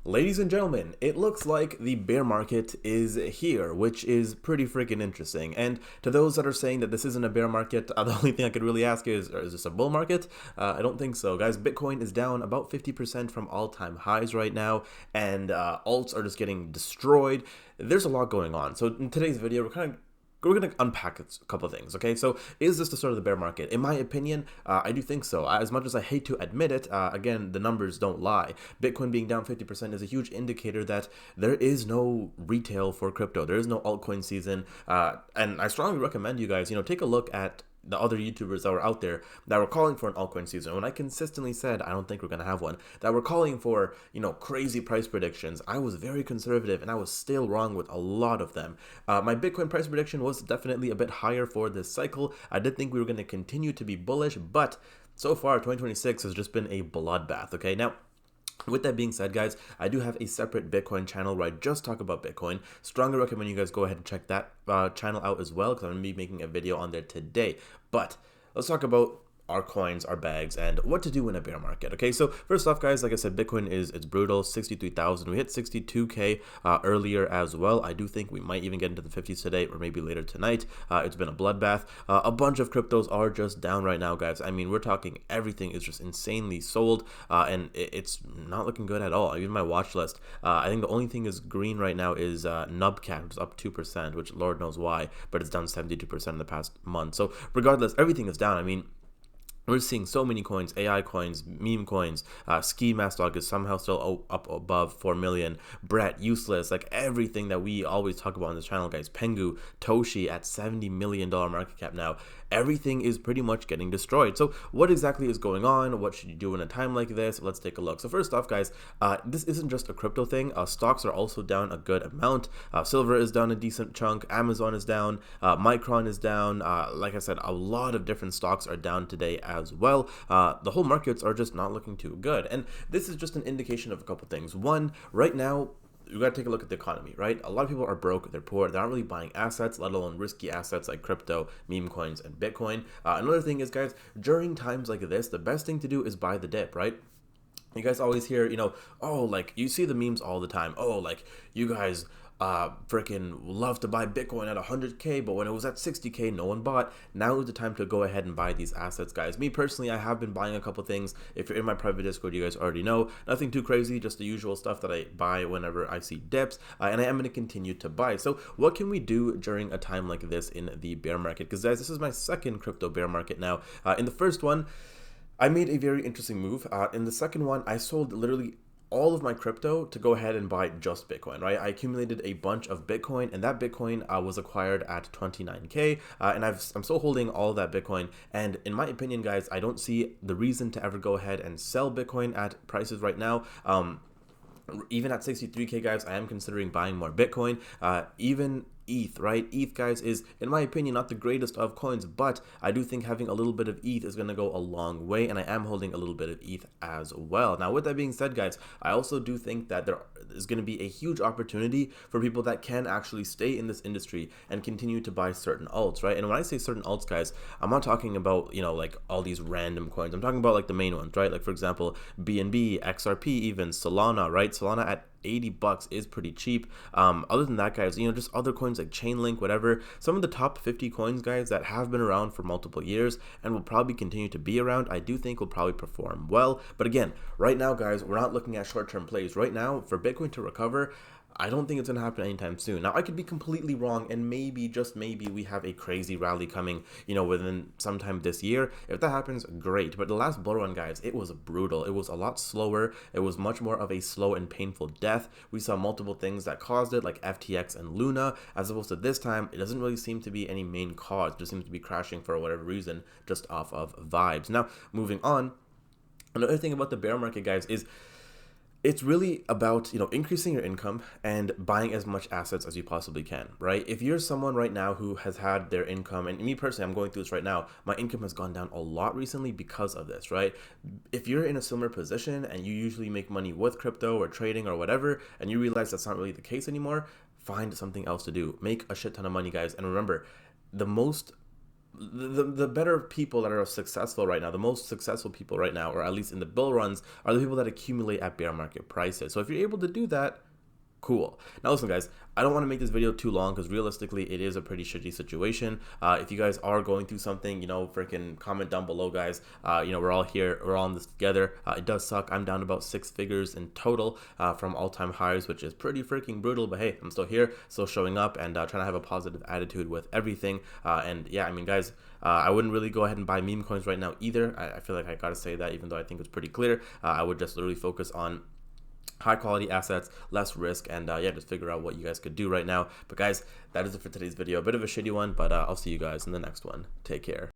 Ladies and gentlemen, it looks like the bear market is here, which is pretty freaking interesting. And to those that are saying that this isn't a bear market, the only thing I could really ask is this a bull market? I don't think so, guys. Bitcoin is down about 50% from all-time highs right now, and alts are just getting destroyed. There's a lot going on. So in today's video, we're going to unpack a couple of things, okay? So is this the start of the bear market? In my opinion, I do think so. As much as I hate to admit it, again, the numbers don't lie. Bitcoin being down 50% is a huge indicator that there is no retail for crypto. There is no altcoin season. And I strongly recommend you guys, take a look at the other YouTubers that were out there that were calling for an altcoin season. When I consistently said, I don't think we're going to have one, that were calling for, crazy price predictions, I was very conservative and I was still wrong with a lot of them. My Bitcoin price prediction was definitely a bit higher for this cycle. I did think we were going to continue to be bullish, but so far 2026 has just been a bloodbath, okay? Now, with that being said, guys, I do have a separate Bitcoin channel where I just talk about Bitcoin. Strongly recommend you guys go ahead and check that channel out as well, because I'm going to be making a video on there today. But let's talk about our coins, our bags, and what to do in a bear market. Okay, so first off, guys, like I said, Bitcoin it's brutal, 63,000. We hit 62K earlier as well. I do think we might even get into the 50s today or maybe later tonight. It's been a bloodbath. A bunch of cryptos are just down right now, guys. I mean, we're talking everything is just insanely sold, and it's not looking good at all. Even my watch list, I think the only thing is green right now is Nubcat, which is up 2%, which Lord knows why, but it's down 72% in the past month. So regardless, everything is down. I mean, we're seeing so many coins, AI coins, meme coins, Ski Mask Dog is somehow still up above 4 million, Brett, Useless, like everything that we always talk about on this channel, guys. Pengu, Toshi at $70 million market cap now. Everything is pretty much getting destroyed. So what exactly is going on? What should you do in a time like this? Let's take a look. So first off, guys, this isn't just a crypto thing. Stocks are also down a good amount. Silver is down a decent chunk. Amazon is down. Micron is down. Like I said, a lot of different stocks are down today as well. The whole markets are just not looking too good. And this is just an indication of a couple things. One, right now, you got to take a look at the economy, right? A lot of people are broke, they're poor, they're not really buying assets, let alone risky assets like crypto, meme coins, and Bitcoin. Another thing is, guys, during times like this, the best thing to do is buy the dip, right? You guys always hear, oh, like, you see the memes all the time. Oh, like, you guys freaking love to buy Bitcoin at 100K, but when it was at 60K, no one bought. Now is the time to go ahead and buy these assets, guys. Me personally, I have been buying a couple things. If you're in my private Discord, you guys already know. Nothing too crazy, just the usual stuff that I buy whenever I see dips, and I am going to continue to buy. So what can we do during a time like this in the bear market? Because, guys, this is my second crypto bear market now. In the first one, I made a very interesting move. In the second one, I sold literally all of my crypto to go ahead and buy just Bitcoin, right? I accumulated a bunch of Bitcoin, and that Bitcoin was acquired at 29K, and I'm still holding all of that Bitcoin. And in my opinion, guys, I don't see the reason to ever go ahead and sell Bitcoin at prices right now. Even at 63K, guys, I am considering buying more Bitcoin. Even ETH, right? ETH, guys, is, in my opinion, not the greatest of coins, but I do think having a little bit of ETH is going to go a long way, and I am holding a little bit of ETH as well. Now, with that being said, guys, I also do think that there is going to be a huge opportunity for people that can actually stay in this industry and continue to buy certain alts, right? And when I say certain alts, guys, I'm not talking about, like all these random coins. I'm talking about like the main ones, right? Like, for example, BNB, XRP, even Solana, right? Solana at $80 is pretty cheap. Other than that, guys, just other coins like Chainlink, whatever. Some of the top 50 coins, guys, that have been around for multiple years and will probably continue to be around, I do think will probably perform well. But again, right now, guys, we're not looking at short-term plays. Right now, for Bitcoin to recover, I don't think it's going to happen anytime soon. Now, I could be completely wrong, and maybe, just maybe, we have a crazy rally coming, within sometime this year. If that happens, great. But the last bull run, guys, it was brutal. It was a lot slower. It was much more of a slow and painful death. We saw multiple things that caused it, like FTX and Luna, as opposed to this time, it doesn't really seem to be any main cause. It just seems to be crashing for whatever reason, just off of vibes. Now, moving on, another thing about the bear market, guys, is it's really about, increasing your income and buying as much assets as you possibly can, right? If you're someone right now who has had their income, and me personally, I'm going through this right now, my income has gone down a lot recently because of this, right? If you're in a similar position and you usually make money with crypto or trading or whatever, and you realize that's not really the case anymore, find something else to do. Make a shit ton of money, guys. And remember, the most the better people that are successful right now, the most successful people right now, or at least in the bull runs, are the people that accumulate at bear market prices. So if you're able to do that, cool. Now listen, guys, I don't want to make this video too long because realistically it is a pretty shitty situation. If you guys are going through something, you know, freaking comment down below, guys. You know, we're all here, we're all in this together. It does suck. I'm down about 6 figures in total from all-time highs, which is pretty freaking brutal, but hey, I'm still here, still showing up, and trying to have a positive attitude with everything. And yeah, I mean, guys, I wouldn't really go ahead and buy meme coins right now either. I feel like I gotta say that, even though I think it's pretty clear. I would just literally focus on high quality assets, less risk, and yeah, just figure out what you guys could do right now. But guys, that is it for today's video. A bit of a shitty one, but I'll see you guys in the next one. Take care.